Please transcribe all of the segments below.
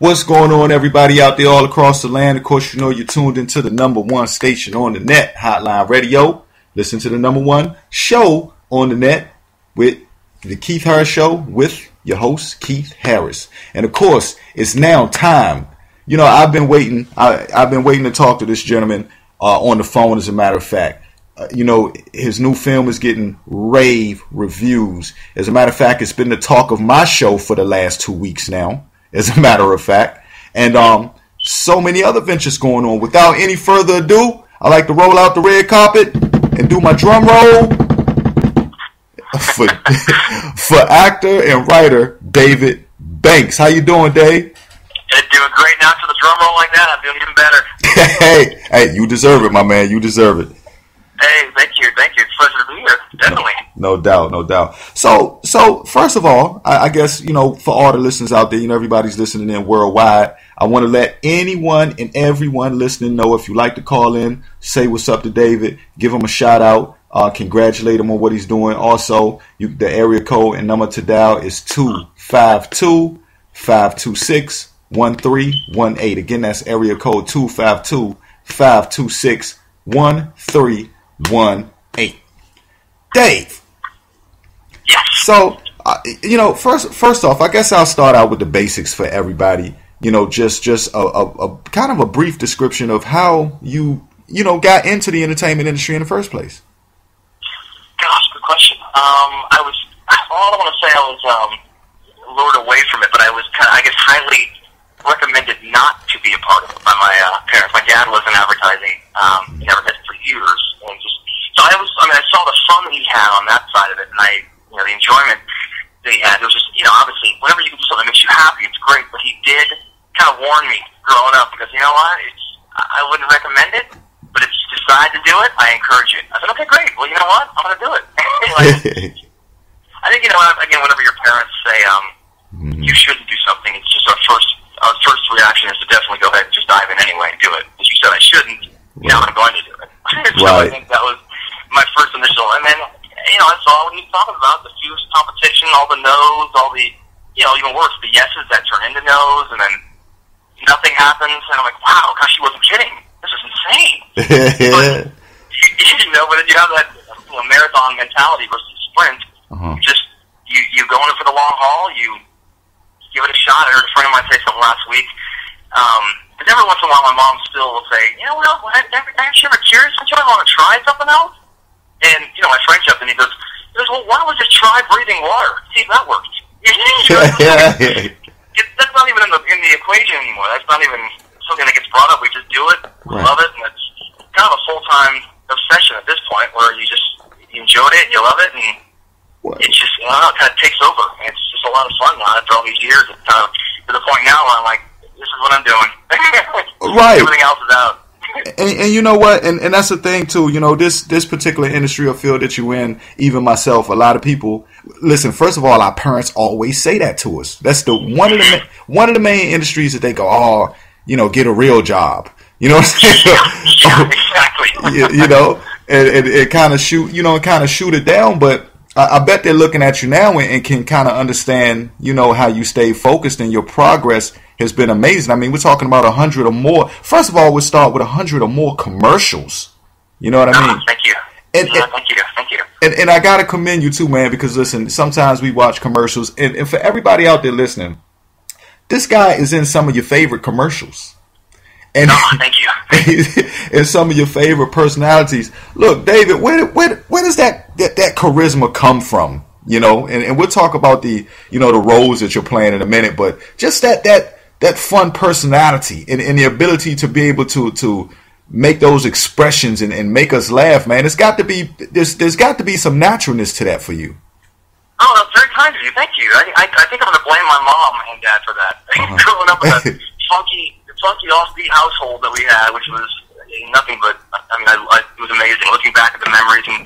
What's going on, everybody out there all across the land? Of course, you know you're tuned into the #1 station on the net, Hotline Radio. Listen to the #1 show on the net with the Keith Harris Show with your host, Keith Harris. And of course, it's now time. You know, I've been waiting. I've been waiting to talk to this gentleman on the phone, as a matter of fact. You know, his new film is getting rave reviews. As a matter of fact, it's been the talk of my show for the last 2 weeks now, as a matter of fact. And so many other ventures going on. Without any further ado, I like to roll out the red carpet and do my drum roll for actor and writer David Banks. How you doing, Dave? Doing great. Now to the drum roll like that, I'm doing even better. Hey, you deserve it, my man. You deserve it. Hey, thank you. It's a pleasure to be here. Definitely. No doubt. So first of all, I guess, you know, for all the listeners out there, you know, everybody's listening in worldwide. I want to let anyone and everyone listening know, if you like to call in, say what's up to David, give him a shout out, congratulate him on what he's doing. Also, the area code and number to dial is 252-526-1318. Again, that's area code 252-526-1318. Dave. Yes. So, you know, first off, I guess I'll start out with the basics for everybody. You know, just a kind of a brief description of how you got into the entertainment industry in the first place. Gosh, good question. I don't want to say I was lured away from it, but I was kind of, I guess, highly recommended not to be a part of it by my parents. My dad was in advertising. He never did it for years, and I saw the fun that he had on that side of it, and the enjoyment that he had. It was just, obviously, whenever you can do something that makes you happy, it's great. But he did kind of warn me growing up, because you know what, I wouldn't recommend it, but if you decide to do it, I encourage it. I said, okay, great. Well, you know what, I'm going to do it. I think, again, whenever your parents say you shouldn't do something, it's just our first reaction is to definitely go ahead and just dive in anyway and do it. As you said, I shouldn't. Now I'm going to do it. So right. I think that was my first initial, and then I saw what he was talking about, the fuse competition, all the no's, all the even worse, the yeses that turn into no's, and then nothing happens, and I'm like, wow, gosh, she wasn't kidding. This is insane. But then you have that marathon mentality versus sprint. You go in it for the long haul. You give it a shot. I heard a friend of mine say something last week. But every once in a while, my mom still will say, aren't you ever curious? Don't you ever want to try something else? And, my friend jumped in, he goes, well, why don't we just try breathing water? See if that works. That's not even in the equation anymore. That's not even something that gets brought up. We just do it, we love it, and it's kind of a full-time obsession at this point, where you enjoyed it, you love it, and it's just, it kind of takes over. And it's just a lot of fun now after all these years. It's kind of to the point now where I'm like, this is what I'm doing. Right. Everything else is out. And you know what? And that's the thing too. This particular industry or field that you're in, even myself, a lot of people listen. First of all, our parents always say that to us. That's one of the main industries that they go, get a real job. You know what I'm saying? Yeah, exactly. And it kind of shoot it down. But I bet they're looking at you now and can kind of understand, how you stay focused, and your progress has been amazing. I mean, we're talking about 100 or more. First of all, we'll start with 100 or more commercials. You know what I mean? Thank you. Thank you. And I got to commend you too, man, because listen, sometimes we watch commercials, and for everybody out there listening, this guy is in some of your favorite commercials. And thank you. And some of your favorite personalities. Look, David, where does that charisma come from? And we'll talk about the roles that you're playing in a minute, but just that fun personality and the ability to be able to make those expressions and make us laugh, man. There's got to be some naturalness to that for you. Oh, that's very kind of you. Thank you. I think I'm going to blame my mom and dad for that. Growing up in a funky offbeat household that we had, which was nothing but, it was amazing looking back at the memories, and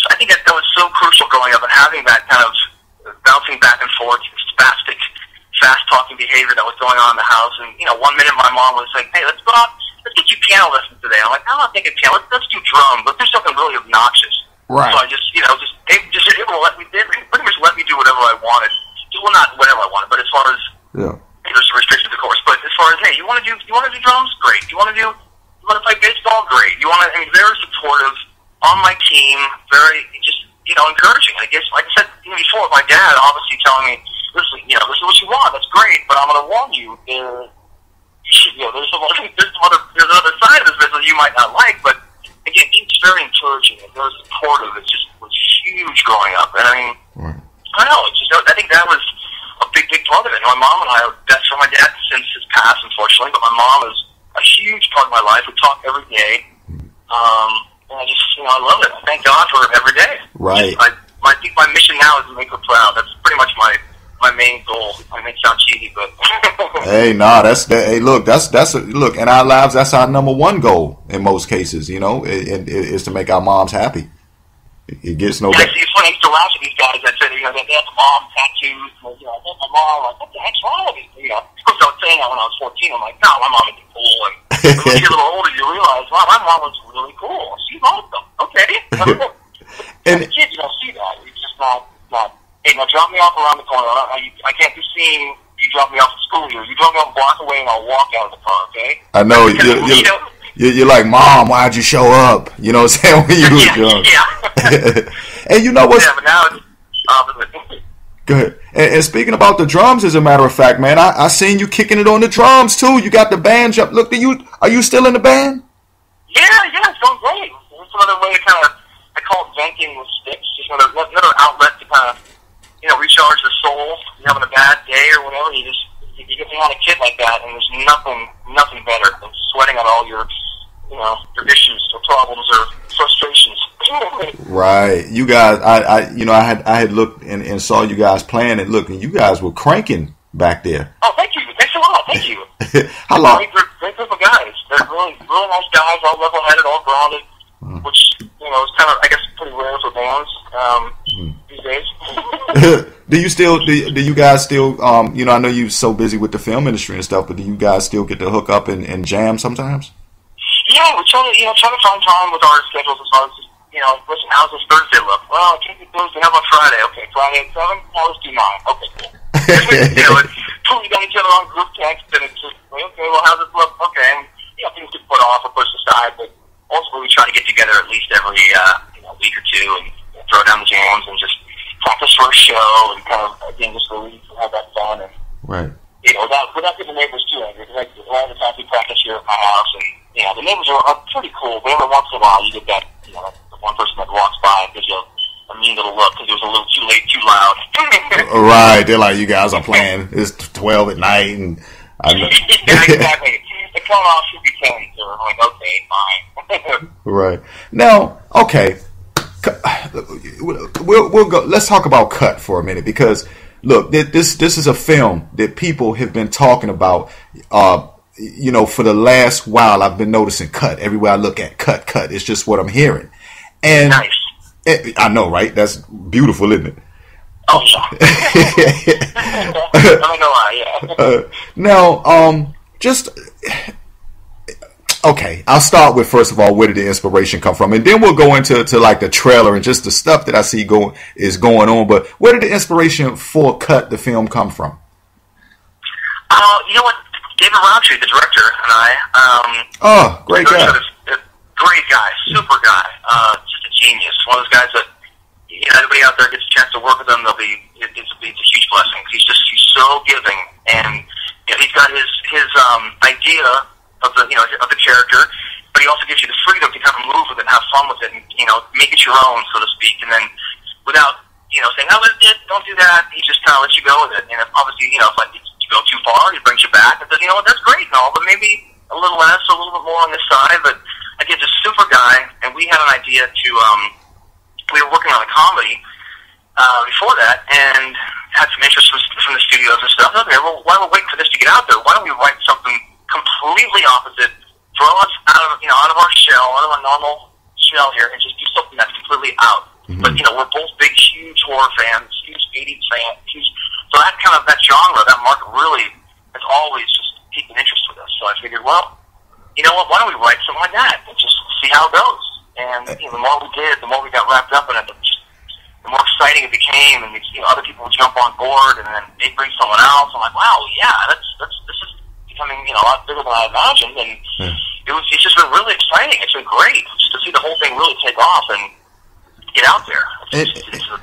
I think that was so crucial growing up, and having that kind of bouncing back and forth, spastic, fast-talking behavior that was going on in the house. And, 1 minute my mom was like, hey, let's go out, let's get you piano lessons today. I'm like, I'm not thinking piano, let's do drums. Let's do something really obnoxious. Right. So I just able to let me pretty much let me do whatever I wanted. Well, not whatever I wanted, but as far as there's restrictions, of course. But you want to do drums? Great. You want to play baseball? Great. You want to? I mean, very supportive on my team. Very just encouraging. I guess, like I said before, my dad obviously telling me, listen, this is what you want. That's great, but I'm going to warn you. There's another side of this business you might not like, but again, he was very encouraging and very supportive. It just was huge growing up, and I mean, I don't know. It's just, I think that was a big part of it. My mom and I are best friends. My dad since his passed, unfortunately, but my mom is a huge part of my life. We talk every day, and I just, I love it. I thank God for it every day. Right. I think my mission now is to make her proud. That's pretty much my main goal. I may sound cheesy, but hey, nah, hey, look, look, in our lives, that's our number one goal in most cases. Is to make our moms happy. It gets no better. It's funny. I used to laugh at these guys that said, they have the mom tattoos. I think my mom, like, what the heck's wrong with you? Of course, I was saying that when I was 14. I'm like, no, my mom isn't cool. And when you get a little older, you realize, wow, my mom was really cool. She's awesome. Okay. And as a kid, you don't see that. It's just not. Hey, now drop me off around the corner. I can't be seen. You drop me off at school here. You drop me off a block away, and I'll walk out of the car. Okay. I know. You're like, Mom, why'd you show up? You know what I'm saying? When you were young. Yeah. And you know what? Yeah, but now it's opposite. Go ahead. And speaking about the drums, as a matter of fact, man, I seen you kicking it on the drums too. You got the band jump. Look, are you still in the band? Yeah, it's going great. It's another way to I call it venting with sticks. Just another outlet to recharge the soul. You're having a bad day or whatever. You get behind a kid like that, and there's nothing better than sweating on all your issues or problems or frustrations. Right. You guys, I had looked and saw you guys playing, and look, and you guys were cranking back there. Oh, thank you. Thanks a lot. Thank you. How long? Great group of guys. They're really nice guys, all level-headed, all grounded, which is kind of, I guess, pretty rare for bands these days. Do you guys still, I know you're so busy with the film industry and stuff, but do you guys still get to hook up and jam sometimes? Yeah, we try to find time with our schedules as far as, listen, how's this Thursday look? Well, I can't do Thursday. How about Friday? Okay, Friday at 7? Now let's do 9. Okay, cool. We got each other on group text, and it's just, okay, well, how's this look? Okay, and, things get put off or pushed aside, but ultimately we try to get together at least every week or two and throw down the jams and just practice for a show and kind of, again, just release and have that fun. And, right. Without getting the neighbors too angry, because a lot of the times we practice here at my house, and the neighbors are pretty cool, but every once in a while you get that, the one person that walks by and gives you a mean little look because it was a little too late, too loud. Right, they're like, you guys are playing, it's 12 at night, and I know. Yeah, exactly. The cutoff should be 10, so I'm like, okay, fine. Right. Now, okay, we'll go, let's talk about Cut for a minute, because look, this is a film that people have been talking about, for the last while. I've been noticing Cut everywhere I look at. Cut. It's just what I'm hearing. And nice. I know, right? That's beautiful, isn't it? Oh, yeah. I don't know why, yeah. Now, okay, I'll start with, first of all, where did the inspiration come from? And then we'll go into like the trailer and just the stuff that I see going on. But where did the inspiration for Cut, the film, come from? You know what? David Roundtree, the director, and I... great guy. Great guy. Super guy. Just a genius. One of those guys that, anybody out there gets a chance to work with him, it's a huge blessing. He's so giving. And he's got his idea of the character, but he also gives you the freedom to kind of move with it and have fun with it and, make it your own, so to speak. And then without, saying, no, don't do that, he just kind of lets you go with it. And obviously, if you go too far, he brings you back and says, that's great and all, but maybe a little less, a little bit more on this side. But again, just super guy, and we had an idea to, we were working on a comedy before that, and had some interest from the studios and stuff. Okay, well, why don't we wait for this to get out there? Why don't we write something completely opposite, throw us out of our shell, out of our normal shell here, and just do something that's completely out. Mm-hmm. But we're both big, huge horror fans, huge 80s fans, so that genre, that market really has always just piqued an interest with us. So I figured, well, you know what? Why don't we write something like that and just see how it goes? And the more we did, the more we got wrapped up in it, the more exciting it became, and other people would jump on board, and then they bring someone else. I'm like, wow, yeah, this is becoming, a lot bigger than I imagined, and it's just been really exciting. It's been great just to see the whole thing really take off and get out there. It's a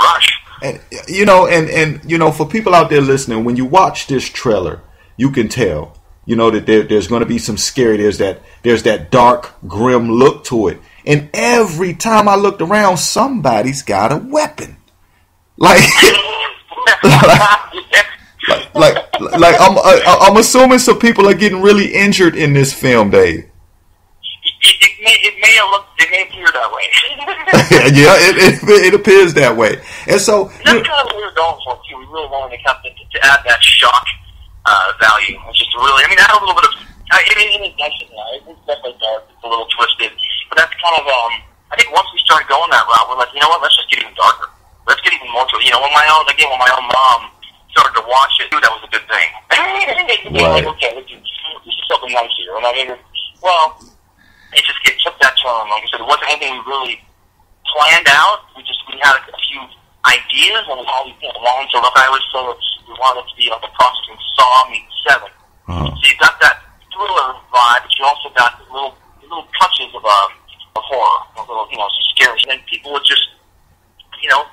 rush. And for people out there listening, when you watch this trailer, you can tell, that there's going to be some scary. There's that dark, grim look to it. And every time I looked around, somebody's got a weapon. Like I'm assuming some people are getting really injured in this film, Dave. It may appear that way. Yeah, it appears that way. And so that's kind of what we were going for too. We really wanted to add that shock value, which is really, add a little bit of. It's definitely dark. It's a little twisted, but that's kind of. I think once we started going that route, we're like, you know what? Let's just get even darker. Let's get even more to it. When my own mom started to watch it, that was a good thing. Right. Like, okay, this is something nice here. And I mean, it took that turn. Like I said, it wasn't anything we really planned out. We had a few ideas and all these lines. So like I always say, we wanted it to be like a processing Saw meets Seven. So you got that thriller vibe, but you also got the little touches of horror, a little, some scary. And then people would just,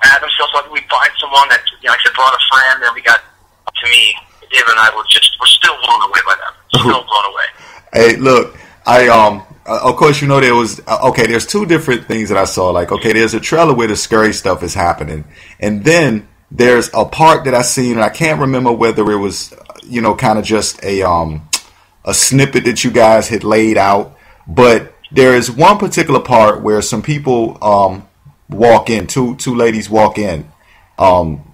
add themselves. Like we find someone that, like I said, brought a friend, and we got, to me, David and I we're still blown away by that. Still blown away. Hey, look, of course, there was, there's two different things that I saw. Like, there's a trailer where the scary stuff is happening. And then there's a part that I seen, and I can't remember whether it was, kind of just a snippet that you guys had laid out. But there is one particular part where some people walk in, two ladies walk in.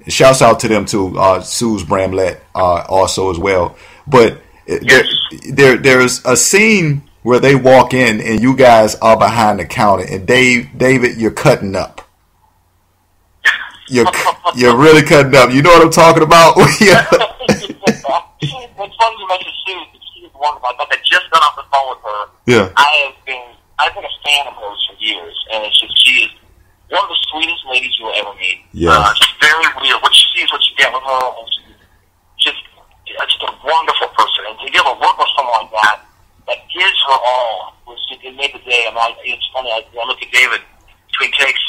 Shouts out to them too, Suze Bramlett also as well. But there's a scene where they walk in and you guys are behind the counter, and David, you're cutting up. You're really cutting up. You know what I'm talking about? It's funny you mentioned Suze. She's the one that just got off the phone with her. Yeah. I've been a fan of hers for years, and she is one of the sweetest ladies you'll ever meet. Yeah. She's very real. What you see is what you get with her, and she's just a wonderful person. And to be able to work with someone like that gives her all, it made the day. It's funny, I look at David between takes,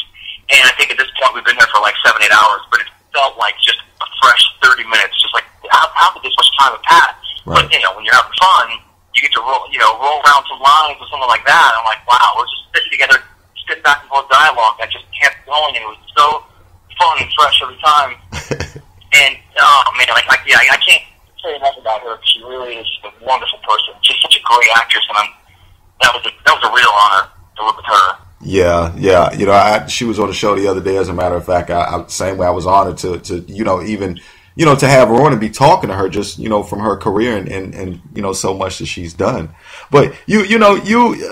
and I think at this point we've been here for like 7-8 hours, but it felt like just a fresh 30 minutes, just like, how could this much time have passed? Right. But, when you're having fun, you get to roll around some lines or something like that. I'm like, wow, we're just sitting together, spit back and forth dialogue that just kept going, and it was so fun and fresh every time. And, oh man, I can't say enough about her. She really is a wonderful person. She's such a great actress, and that was a real honor to work with her. Yeah. She was on the show the other day. As a matter of fact, same way I was honored to even to have her on and be talking to her, just from her career and so much that she's done. But you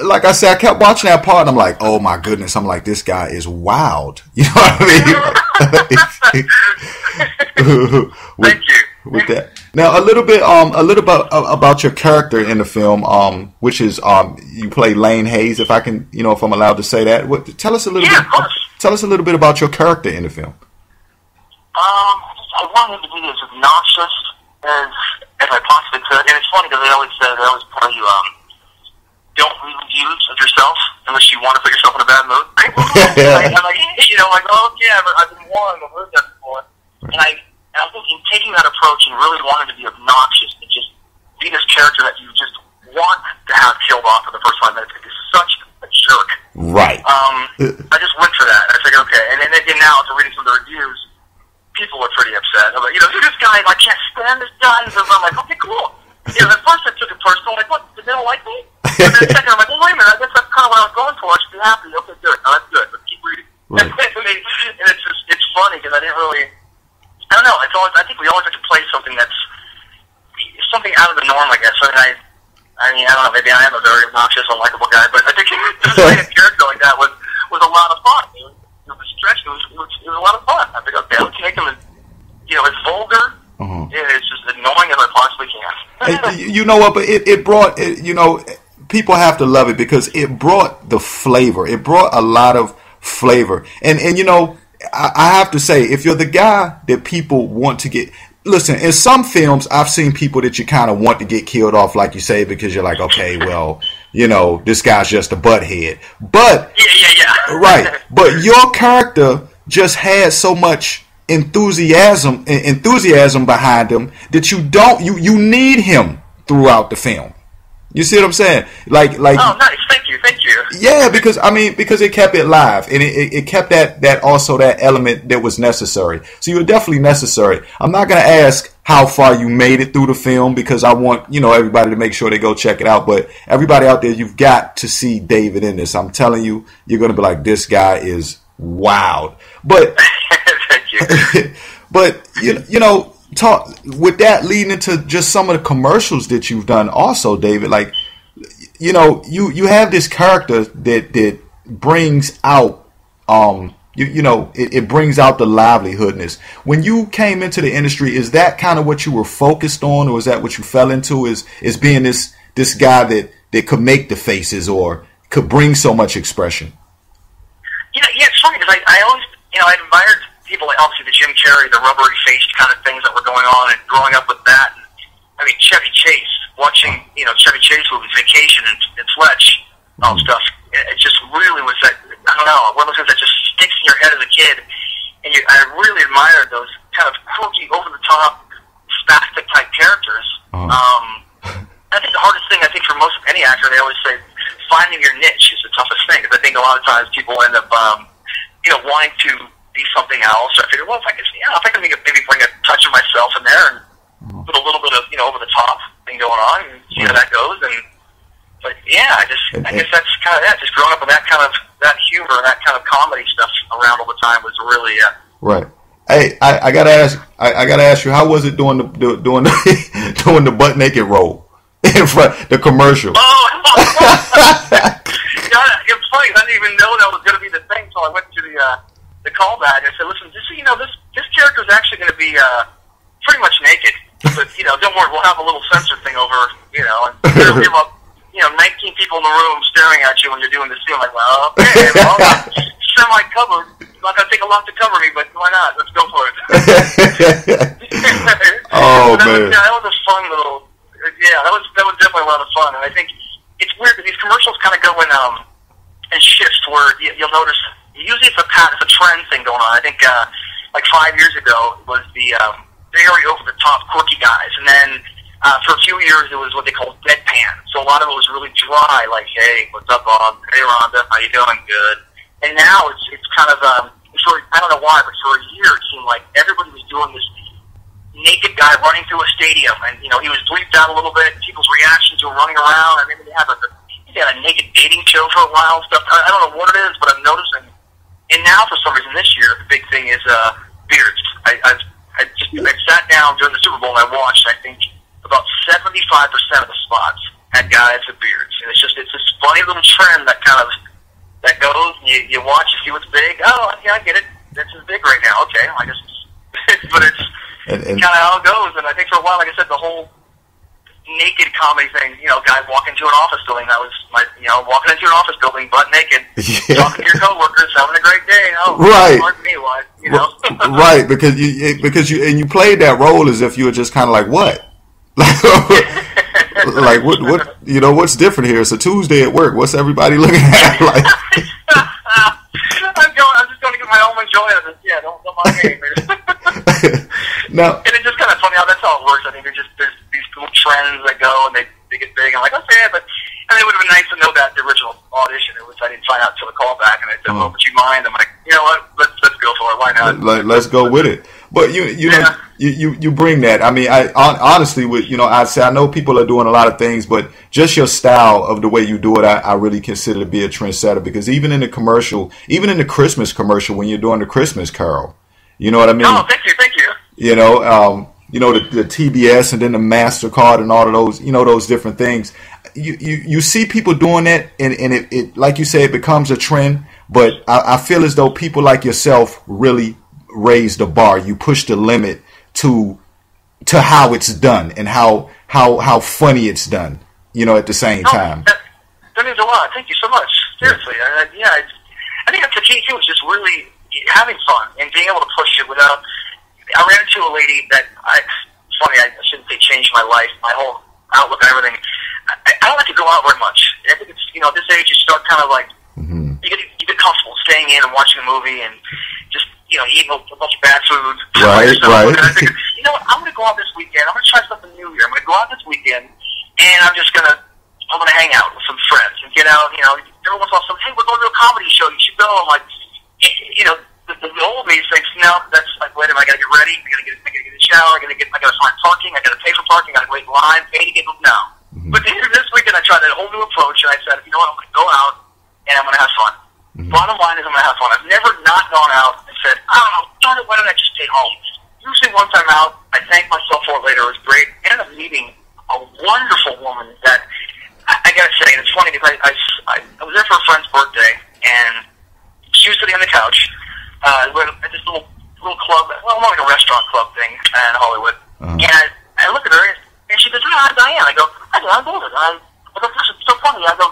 like I said, I kept watching that part, and I'm like, oh my goodness, I'm like, this guy is wild. You know what I mean? Thank you. With that. Now, a little bit about your character in the film, which is you play Lane Hayes, if I can, if I'm allowed to say that. Tell us a little bit. Tell us a little bit about your character in the film. I wanted to be as obnoxious as I possibly could, and it's funny because they always tell you don't read reviews of yourself unless you want to put yourself in a bad mood. I'm like, oh yeah, I've been warned, I've heard that before, and I think in taking that approach and really wanting to be obnoxious and just be this character that you just want to have killed off for the first 5 minutes because he's such a jerk. Right. I just went for that. I figured, okay, and then now after reading some of the reviews, people are pretty upset. I'm like, who's this guy? I can't stand this guy. And so I'm like, okay, cool. At first I took it personal. I'm like, what? They don't like me? And then second, I'm like, well, wait a minute. I guess that's kind of what I was going for. I should be happy. Okay, good. No, that's good. Let's keep reading. Right. And it's funny because I didn't really. I don't know. I think we always have to play something that's something out of the norm, I guess. I don't know. Maybe I am a very obnoxious, unlikable guy, but I think just playing a character like that was a lot of fun. It was stretched. It was a lot of fun. I think, okay, let's make him as vulgar and it's just annoying as I possibly can. You know what? But it brought people have to love it because it brought the flavor. It brought a lot of flavor, and I have to say, if you're the guy that people want to get, listen, in some films, I've seen people that you kind of want to get killed off, like you say, because you're like, okay, well, you know, this guy's just a butthead. But yeah. Right, but your character just had so much enthusiasm behind him that you need him throughout the film. You see what I'm saying? Like. Oh, nice. Thank you. Yeah, because it kept it live, and it kept that element that was necessary. So you were definitely necessary. I'm not gonna ask how far you made it through the film because I want everybody to make sure they go check it out. But everybody out there, you've got to see David in this. I'm telling you, you're gonna be like, this guy is wild. But thank you. But talk with that leading into just some of the commercials that you've done also, David. Like, you have this character that brings out it brings out the livelihoodness. When you came into the industry, is that kind of what you were focused on, or is that what you fell into? Is being this guy that could make the faces or could bring so much expression? Yeah, it's funny because I always I admired people like obviously the Jim Carrey, the rubbery faced kind of things that were going on, and growing up with that. And, I mean, Chevy Chase, watching Chevy Chase movies, Vacation and Fletch, all stuff. It just really was that, I don't know, one of those things that just sticks in your head as a kid. And I really admired those kind of quirky, over the top, spastic type characters. I think the hardest thing for most any actor, they always say finding your niche is the toughest thing, because I think a lot of times people end up wanting to be something else. So I figured, well, if I can maybe bring a touch of myself in there and put a little bit of over the top thing going on and see how that goes. But yeah, I guess that's kind of that. Just growing up with that kind of humor and that kind of comedy stuff around all the time was really right. Hey, I gotta ask you, how was it doing the butt naked role in front the commercial? Oh, it's funny. I didn't even know that was going to be the thing, so I went to the callback. I said, listen, just so you know, this character is actually going to be pretty much naked. But, don't worry, we'll have a little censor thing over, and there'll be about, 19 people in the room staring at you when you're doing this scene. Like, well, okay, well, semi-covered. It's not going to take a lot to cover me, but why not? Let's go for it. Oh, man. That was a fun little, that was definitely a lot of fun. And I think it's weird that these commercials kind of go in shifts where you'll notice, usually it's a trend thing going on. I think, like 5 years ago, it was the very over-the-top, quirky guys. And then for a few years, it was what they called deadpan. So a lot of it was really dry, like, hey, what's up, Bob? Hey, Rhonda, how you doing? Good. And now it's kind of, I don't know why, but for a year, it seemed like everybody was doing this naked guy running through a stadium. And, he was bleeped out a little bit. People's reaction to him running around. I mean, they had a naked dating show for a while and stuff. I don't know what it is, but I'm noticing. And now, for some reason, this year, the big thing is beards. I sat down during the Super Bowl and I watched. I think about 75% of the spots had guys with beards, and it's this funny little trend that goes. And you watch, you see what's big. Oh, yeah, I get it. This is big right now. Okay, I guess, but it's kind of how it goes. And I think for a while, like I said, the whole naked comedy thing. Guys walking into an office building. That was walking into an office building butt naked, talking to your coworkers, having a great day. Oh, right. Pardon me, what? Right, because you played that role as if you were just kind of like, what? Like what what's different here? It's a Tuesday at work. What's everybody looking at? Like, I'm just going to get my own joy out of this. Yeah, don't mind me. Now, and it's just kind of funny how that's how it works. I think there's these cool trends that go and they get big. I'm like, okay, but it would have been nice to know that the original audition, which I didn't find out until the callback, and I said, "Oh, would you mind?" I'm like, you know what? Let's go for it. Why not? Let's go with it. But you bring that. I mean, honestly, I'd say I know people are doing a lot of things, but just your style of the way you do it, I really consider to be a trendsetter. Because even in the commercial, even in the Christmas commercial, when you're doing the Christmas Carol, you know what I mean? Oh, thank you. The TBS and then the MasterCard and all of those, those different things. You see people doing that, and it like you say, it becomes a trend. But I feel as though people like yourself really raise the bar. You push the limit to how it's done and how funny it's done. At the same time. That means a lot. Thank you so much. Seriously, I think that's the key too. Is just really having fun and being able to push it without. I ran into a lady that it's funny. I shouldn't say changed my life, my whole outlook and everything. I don't like to go out very much. I think it's, at this age you start kind of like you get comfortable staying in and watching a movie and just eating a bunch of bad food. Right. And I figured, I'm going to go out this weekend. I'm going to try something new here. I'm going to go out this weekend and I'm going to hang out with some friends and get out. Every once in a while, hey, we're going to a comedy show. You should go. I'm like, the old me thinks, no, that's like, wait a minute, I got to get ready. I got to get in the shower. I got to find parking. I got to pay for parking. I got to wait in line. Pay to get no. But this weekend, I tried a whole new approach, and I said, you know what, I'm going to go out, and I'm going to have fun. Bottom line is I'm going to have fun. I've never not gone out and said, oh, darn it, why don't I just stay home? Usually once I'm out, I thank myself for it later. It was great. I ended up meeting a wonderful woman that, I got to say, and it's funny because I was there for a friend's birthday, and she was sitting on the couch at this little club, well, more like a restaurant club thing in Hollywood. And I look at her, and she goes, hi, Diane. I go, hi, Diane, I'm David. I go, this is so funny. I go,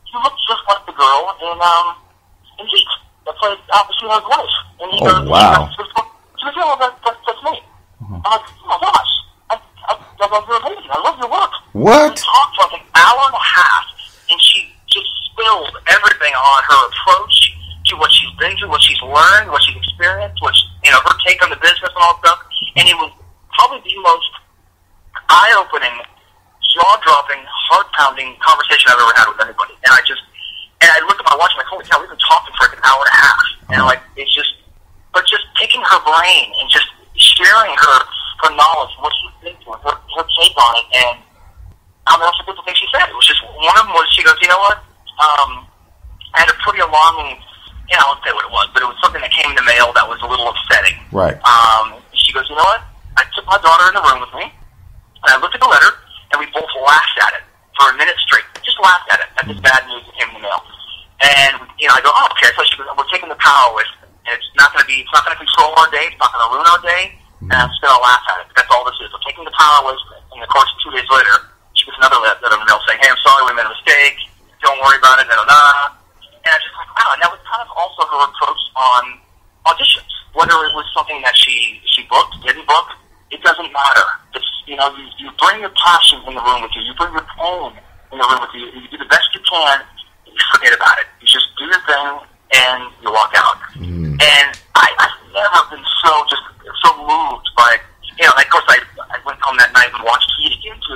you look just like the girl in Heat that played Albert Sweetheart's wife. And he goes, wow. She goes, yeah, that's me. I'm like, oh my gosh, I love your amazing. I love your work. What? We talked for like an hour and a half, and she just spilled everything on her approach to what she's been through, what she's learned, what she's experienced, her take on the business and all that stuff. And it was probably the most eye-opening, jaw-dropping, heart-pounding conversation I've ever had with anybody. And I looked at my watch and I'm like, holy cow, we've been talking for like an hour and a half. And but just taking her brain and just sharing her knowledge, what she's been through, her take on it. And that's a good thing she said. It was just, one of them was, she goes, you know what? I had a pretty alarming, I won't say what it was, but it was something that came in the mail that was a little upsetting. Right. She goes, you know what? I took my daughter in the room with me, and I looked at the letter, and we both laughed at it for a minute straight. Just laughed at it, at this bad news that came in the mail. And, I go, oh, okay. So she goes, we're taking the power away from it. And it's not going to control our day. It's not going to ruin our day. And I'm just going to laugh at it. That's all this is. We're taking the power away from it. And of course, 2 days later, she gets another letter in the mail saying, hey, I'm sorry, we made a mistake. Don't worry about it. And I was just like, wow. And that was kind of also her approach on auditions. Whether it was something that she booked, didn't book, it doesn't matter. It's, you bring your passion in the room with you. You bring your pain in the room with you. You do the best you can. You forget about it. You just do your thing and you walk out. And I've never been so moved by, of course I went home that night and watched Heat again too.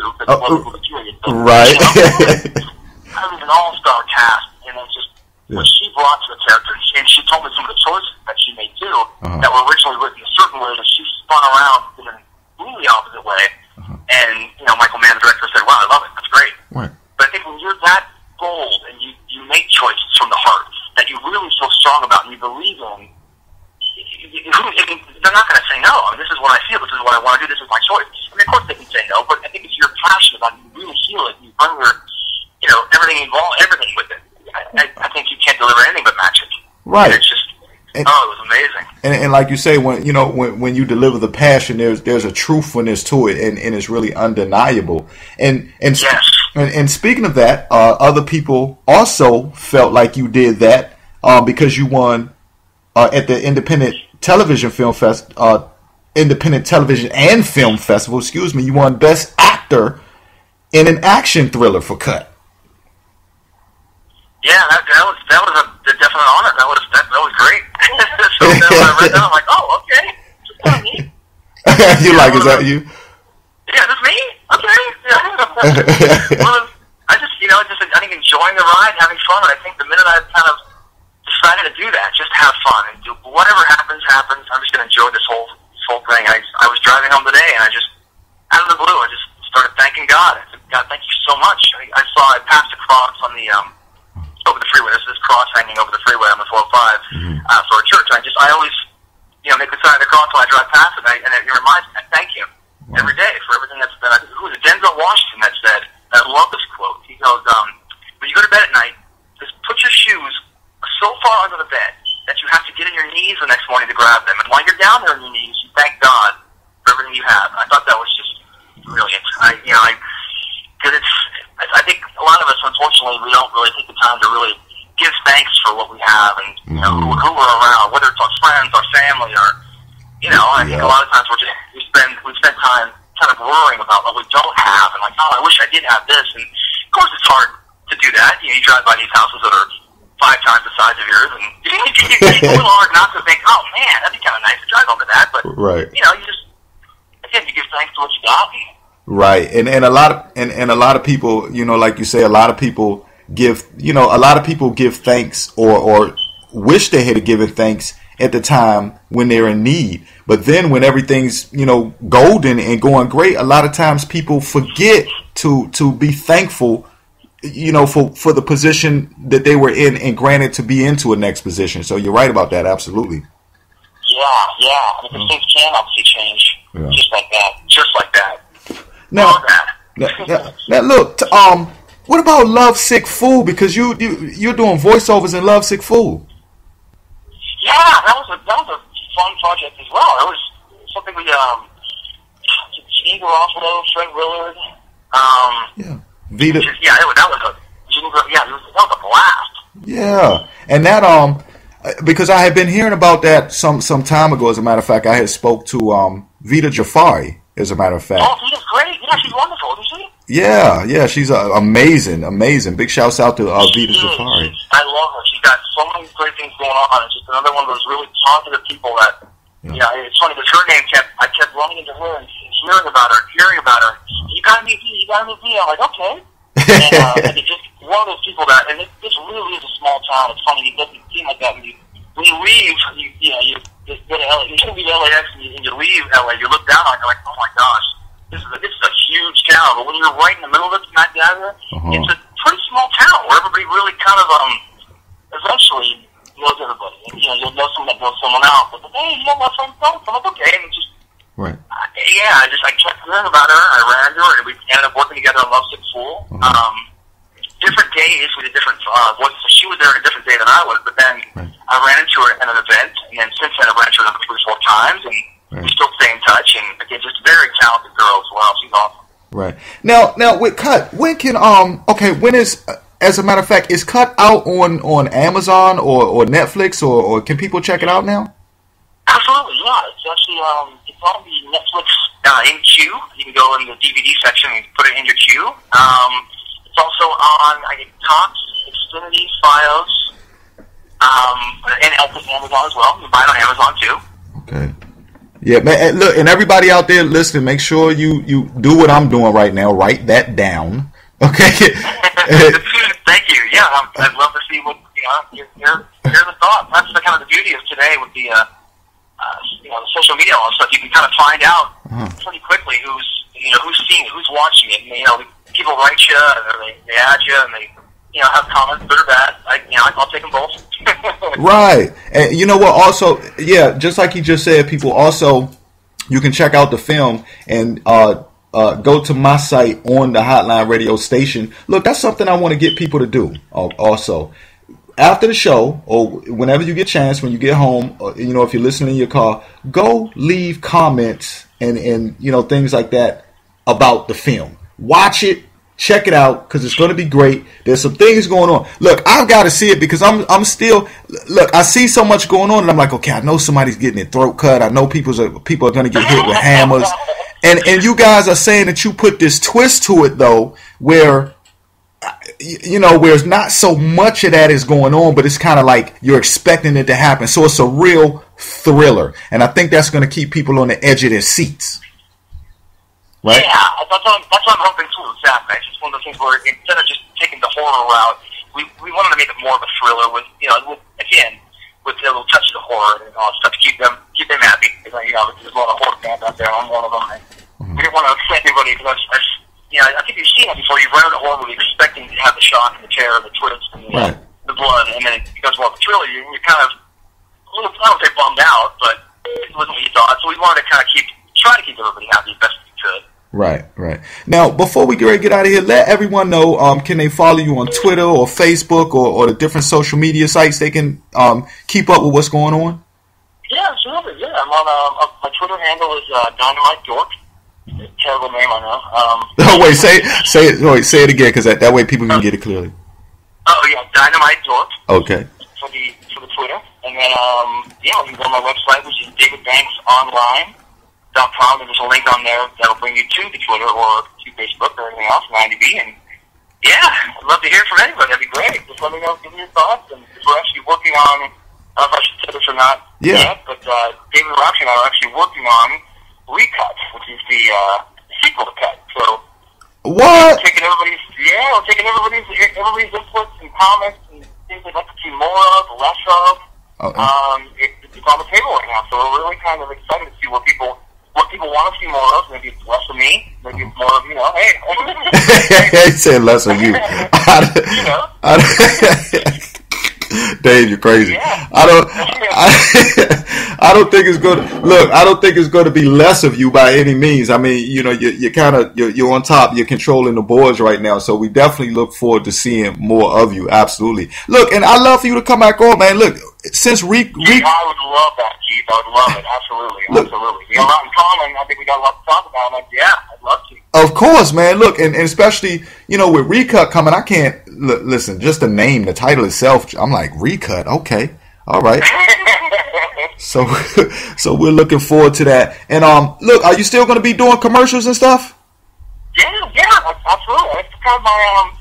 Right. I was an all-star cast, and it's just what she brought to the character. And she told me some of the choices that she made too that were originally written a certain way, that she spun around in a completely opposite way. And Michael Mann, the director, said, "Wow, I love it. That's great." Right. But I think when you're that bold and you make choices from the heart that you really feel strong about and you believe in, they're not going to say no. I mean, this is what I feel. This is what I want to do. This is my choice. I mean, of course they can say no, but I think if you're passionate about it, you really feel it. You bring your, everything involved, everything with it. I think you can't deliver anything but magic. Right. And it's just, it was amazing. And like you say, when when you deliver the passion, there's a truthfulness to it, and it's really undeniable. And yes. And speaking of that, other people also felt like you did that because you won at the Independent Television Independent Television and Film Festival. Excuse me, you won Best Actor in an Action Thriller for Cut. Yeah, that was a definite honor. That was great. So then when I read that, I'm like, oh, okay, it's not me. You like, is that you? Yeah, that's me. Okay. Yeah. Well, I think enjoying the ride, having fun. And I think the minute I kind of decided to do that, just have fun and do whatever happens. I'm just going to enjoy this whole thing. I was driving home today, and I just, out of the blue, I just started thanking God. I said, God, thank you so much. I passed a cross on the over the freeway. There's this cross hanging over the freeway on the 405 for a church. I always, make the sign of the cross when I drive past it, and it reminds me, I thank you every day for everything that's been. Who was it? Denzel Washington that said, I love this quote. He goes, when you go to bed at night, just put your shoes so far under the bed that you have to get on your knees the next morning to grab them. And while you're down there on your knees, you thank God for everything you have. And I thought that was just brilliant. Because I think a lot of us, unfortunately, we don't really take the time to really give thanks for what we have and who we're around, whether it's our friends, our family, or I I think a lot of times we spend time kind of worrying about what we don't have, and like, oh, I wish I did have this. And of course, it's hard to do that. You drive by these houses that are 5 times the size of yours, and it's a little hard not to think, oh man, that'd be kind of nice to drive over that. But right, you just again, you give thanks to what you got. Right, and a lot of people, like you say, a lot of people give thanks or wish they had given thanks at the time when they're in need. But then when everything's, golden and going great, a lot of times people forget to be thankful, for the position that they were in and granted to be into a next position. So you're right about that. Absolutely. Yeah. I mean, things can obviously change just like that. Now look, what about Love Sick Fool? Because you're doing voiceovers in Love Sick Fool. Yeah, that was a fun project as well. It was something we Gene Garofalo, Fred Willard. Vita. That was a blast. Yeah, and that because I had been hearing about that some time ago. As a matter of fact, I had spoke to Vita Jafari. As a matter of fact. Oh, Vita's great. Yeah, she's wonderful, isn't she? Yeah, she's amazing. Big shouts out to Vita Jafari. I love her. She's got so many great things going on. It's just another one of those really positive people that, it's funny because her name I kept running into her and hearing about her. You gotta meet me. I'm like, okay. And it's just one of those people that, and this really is a small town. It's funny, it doesn't seem like that when you leave, you go to LA, you leave LAX and you leave LA, you look down on it, you're like, oh my gosh, this is a huge town. But when you're right in the middle of it, smack dab there, it's a pretty small town where everybody really kind of eventually knows everybody. And, you'll know someone that knows someone else. But hey, my friend don't. I'm like, okay, and just right. I kept hearing about her. I ran into her, and we ended up working together on Love Sick Fool. Different days, we did different voices. So she was there on a different day than I was, but then I ran into her at an event, and then since then I ran into her 3 or 4 times, and we still stay in touch, and again, just a very talented girl as well. She's awesome. Right. Now with Cut, when can when is, as a matter of fact, is Cut out on Amazon or Netflix, or can people check it out now? Absolutely, yeah. It's actually it's on the Netflix in queue. You can go in the DVD section and put it in your queue. It's also on Cox, Xfinity, Fios, and Amazon as well. You can buy it on Amazon too. Okay. Yeah, man. Look, and everybody out there listening, make sure you do what I'm doing right now. Write that down. Okay. Thank you. Yeah, I'd love to see what hear the thoughts. That's the kind of the beauty of today with the the social media and stuff. You can kind of find out pretty quickly who's seeing it, who's watching it. And, people write you, or they add you, and they have comments, good or bad. I'll take them both. Right. And you know what? Also, just like you just said, people also, you can check out the film and go to my site on the Hotline Radio station. Look, that's something I want to get people to do. Also, after the show, or whenever you get a chance, when you get home, or, if you're listening in your car, go leave comments and things like that about the film. Watch it, check it out, because it's going to be great. There's some things going on. Look, I've got to see it because I'm still, I see so much going on, and I'm like, okay, I know somebody's getting their throat cut. I know people are going to get hit with hammers. And you guys are saying that you put this twist to it, though, where where not so much of that is going on, but it's kind of like you're expecting it to happen. So it's a real thriller. And I think that's going to keep people on the edge of their seats. Right? Yeah, that's what I'm hoping too. Exactly. It's just one of those things where instead of just taking the horror route, we wanted to make it more of a thriller with a little touch of the horror and all that stuff to keep them happy. Because, there's a lot of horror fans out there. I'm one of them. And we didn't want to upset anybody because I think you've seen it before. You've run into a horror movie expecting to have the shock and the terror, the twist, and the blood, and then it becomes more of a thriller. You're kind of a little, I don't say bummed out, but it wasn't what you thought. So we wanted to kind of try to keep everybody happy as best we could. Right. Now, before we get out of here, let everyone know, can they follow you on Twitter or Facebook or the different social media sites they can keep up with what's going on? Yeah, absolutely. Yeah, I'm on, my Twitter handle is Dynamite Dork. Terrible name, I know. Oh, wait, say it. Wait, say it again, because that way people can get it clearly. Oh, yeah, Dynamite Dork. Okay. For the Twitter. And then, you can go to my website, which is DavidBanksOnline.com. There's a link on there that'll bring you to the Twitter or to Facebook or anything else, in IMDb. And yeah, I'd love to hear from anybody. That'd be great. Just let me know, give me your thoughts. And we're actually working on, I don't know if I should say this or not yet, but David Roxy and I are actually working on Recut, which is the sequel to Cut. So what? We're taking everybody's inputs and comments and things they'd like to see more of, less of. It's on the table right now, so we're really kind of excited to see what people want to see more of. Maybe it's less of me, maybe it's more of, hey. He said less of you. Dave, you're crazy. Yeah. I don't think it's going to look. I don't think it's going to be less of you by any means. I mean, you're kind of you're on top. You're controlling the boards right now, so we definitely look forward to seeing more of you. Absolutely. Look, and I'd love for you to come back on, man. Look, since I would love that, Keith. I would love it. Absolutely. Absolutely. We got a lot in common. I think we got a lot to talk about. I'd love to. Of course, man. Look, and especially, with Recut coming, I can't listen. Just the name, the title itself. I'm like, Recut. Okay, all right. So we're looking forward to that. And look, are you still going to be doing commercials and stuff? Yeah, absolutely. It's kind of my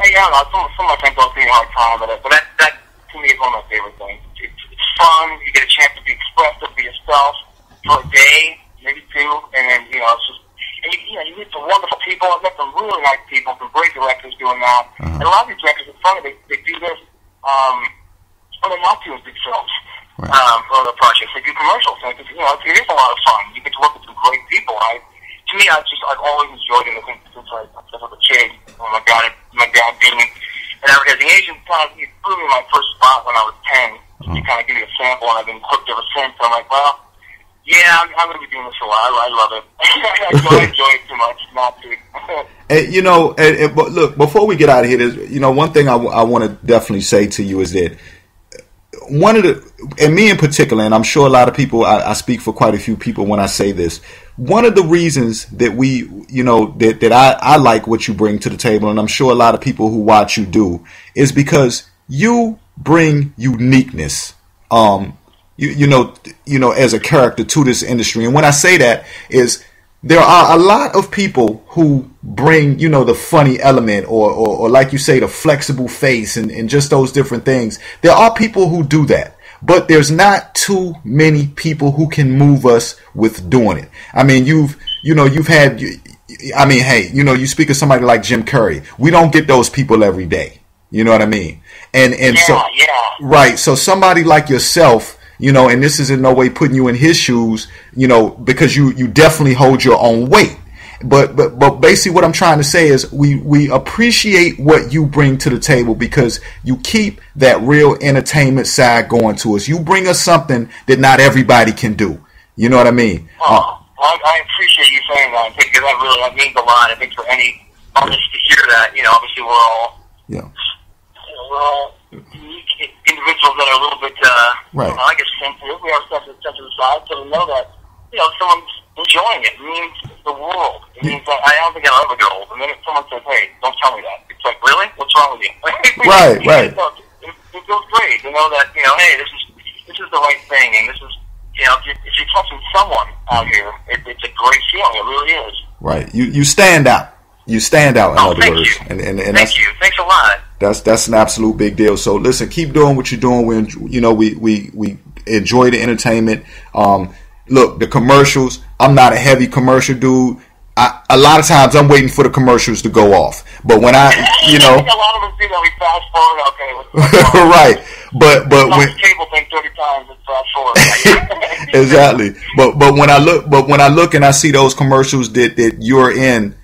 I don't know. Some of my friends don't see me all the time, but that to me is one of my favorite things. It's fun. You get a chance to be expressive, be yourself for a day, maybe two, and then it's just. And you meet some wonderful people. I've met some really nice people, some great directors doing that. And a lot of these directors, it's funny, they do this when they're not doing big films or other projects. They do commercials. And it is a lot of fun. You get to work with some great people. To me, I've always enjoyed it since I was a kid. When my dad being an advertising agent, he threw me my first spot when I was 10. He kind of gave me a sample, and I've been hooked ever since. So I'm like, well, yeah, I'm going to be doing this for a while. I love it. I enjoy it too much not to. But look, before we get out of here, there's, one thing I want to definitely say to you is that and me in particular, and I'm sure a lot of people, I speak for quite a few people when I say this, one of the reasons that we, that I like what you bring to the table, and I'm sure a lot of people who watch you do, is because you bring uniqueness. As a character to this industry. And when I say that is there are a lot of people who bring, the funny element or like you say, the flexible face and just those different things. There are people who do that, but there's not too many people who can move us with doing it. I mean, you speak of somebody like Jim Carrey. We don't get those people every day. You know what I mean? Right. So somebody like yourself, and this is in no way putting you in his shoes, because you definitely hold your own weight. But basically what I'm trying to say is we appreciate what you bring to the table because you keep that real entertainment side going to us. You bring us something that not everybody can do. You know what I mean? I appreciate you saying that because that means a lot. I think for any artist to hear that, obviously we're all unique individuals that are a little bit, I guess, sensitive. We are sensitive side, so to know that, someone's enjoying it means the world. It means that I don't think I'll ever get old. And then if someone says, hey, don't tell me that, it's like, really? What's wrong with you? Right. It feels great to know that, hey, this is the right thing, and this is, if you're touching someone out here, it's a great feeling. It really is. Right. You stand out. You stand out, in other words. And thank you. Thanks a lot. That's an absolute big deal. So listen, keep doing what you're doing. We enjoy the entertainment. Look, the commercials. I'm not a heavy commercial dude. A lot of times I'm waiting for the commercials to go off. But when I think a lot of us do that. We fast forward. Okay, right. But when the cable thing 30 times, it's fast forward. Exactly. But when I look and I see those commercials that you're in,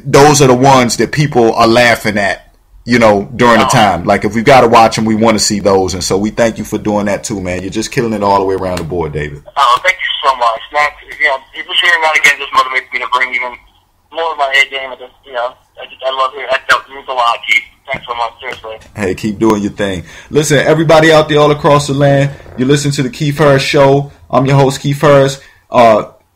those are the ones that people are laughing at. During the time. Like, if we've got to watch them, we want to see those. And so we thank you for doing that too, man. You're just killing it all the way around the board, David. Oh, thank you so much. People hearing that again just motivates me to bring even more of my A game. I love hearing that. That means a lot, Keith. Thanks so much, seriously. Hey, keep doing your thing. Listen, everybody out there all across the land, you listen to the Keith Harris Show. I'm your host, Keith Harris.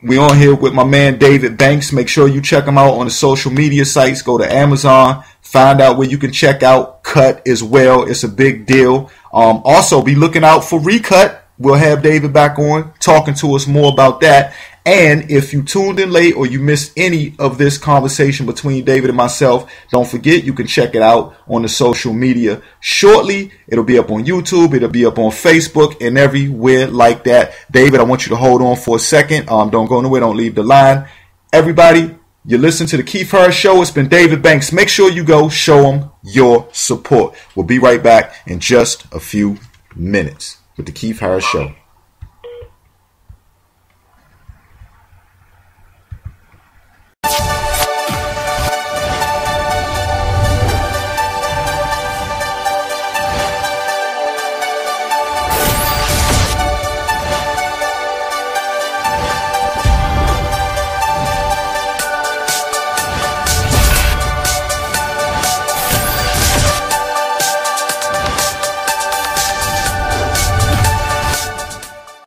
We on here with my man, David Banks. Make sure you check him out on the social media sites. Go to Amazon. Find out where you can check out Cut as well. It's a big deal. Also, be looking out for Recut. We'll have David back on talking to us more about that. And if you tuned in late or you missed any of this conversation between David and myself, don't forget you can check it out on the social media shortly. It'll be up on YouTube. It'll be up on Facebook and everywhere like that. David, I want you to hold on for a second. Don't go nowhere. Don't leave the line. Everybody, you listen to the Keith Harris Show. It's been David Banks. Make sure you go show him your support. We'll be right back in just a few minutes with the Keith Harris Show.